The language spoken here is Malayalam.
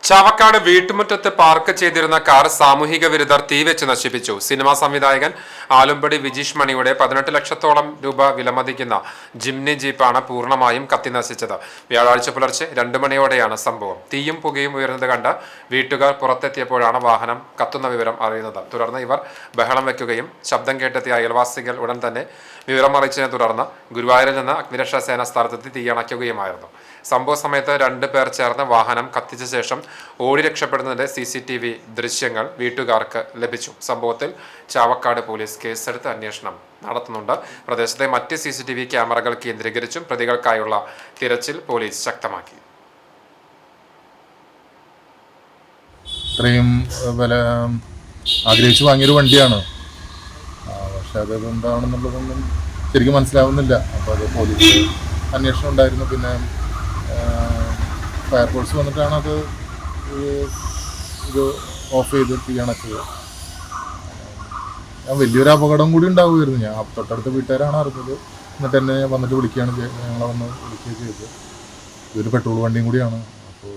ചാവക്കാട് വീട്ടുമുറ്റത്ത് പാർക്ക് ചെയ്തിരുന്ന കാർ സാമൂഹിക വിരുദ്ധർ തീവെച്ച് നശിപ്പിച്ചു. സിനിമാ സംവിധായകൻ ആലുംപടി വിജീഷ് മണിയുടെ 18 ലക്ഷത്തോളം രൂപ വിലമതിക്കുന്ന ജിംനി ജീപ്പാണ് പൂർണ്ണമായും കത്തി നശിച്ചത്. വ്യാഴാഴ്ച പുലർച്ചെ 2 മണിയോടെയാണ് സംഭവം. തീയും പുകയും ഉയർന്നത് കണ്ട് വീട്ടുകാർ പുറത്തെത്തിയപ്പോഴാണ് വാഹനം കത്തുന്ന വിവരം അറിയുന്നത്. തുടർന്ന് ഇവർ ബഹളം വയ്ക്കുകയും ശബ്ദം കേട്ടെത്തിയ അയൽവാസികൾ ഉടൻ തന്നെ വിവരം അറിയിച്ചതിനെ തുടർന്ന് ഗുരുവായൂരിൽ നിന്ന് അഗ്നിരക്ഷാ സേന സ്ഥലത്തെത്തി തീയണയ്ക്കുകയുമായിരുന്നു. സംഭവ സമയത്ത് 2 പേർ ചേർന്ന് വാഹനം കത്തിച്ച ശേഷം ഓടി രക്ഷപ്പെടുന്നതിന്റെ CCTV ദൃശ്യങ്ങൾ വീട്ടുകാർക്ക് ലഭിച്ചു. സംഭവത്തിൽ ചാവക്കാട് പോലീസ് കേസെടുത്ത് അന്വേഷണം നടത്തുന്നുണ്ട്. പ്രദേശത്തെ മറ്റ് CCTV ക്യാമറകൾ കേന്ദ്രീകരിച്ചും പ്രതികൾക്കായുള്ള തിരച്ചിൽ പോലീസ് ശക്തമാക്കി. ഇത്രയും വില ആഗ്രഹിച്ചു വാങ്ങിയൊരു വണ്ടിയാണ്, പക്ഷെ അത് എന്താണെന്നുള്ളതൊന്നും ശരിക്കും മനസ്സിലാവുന്നില്ല. അപ്പോൾ അത് പോലീസ് അന്വേഷണം ഉണ്ടായിരുന്നു. പിന്നെ ഫയർഫോഴ്സ് വന്നിട്ടാണ് അത് ഇത് ഓഫ് ചെയ്ത് തീയണച്ചത്. വലിയൊരു അപകടം കൂടി ഉണ്ടാവുമായിരുന്നു. ഞാൻ തൊട്ടടുത്ത വീട്ടുകാരാണ് അറിഞ്ഞത്. എന്നിട്ട് എന്നെ വന്നിട്ട് വിളിക്കുകയാണ്, ഞങ്ങളെ വന്ന് വിളിക്കുകയും ചെയ്തത്. ഇതൊരു പെട്രോൾ വണ്ടിയും കൂടിയാണ്. അപ്പോൾ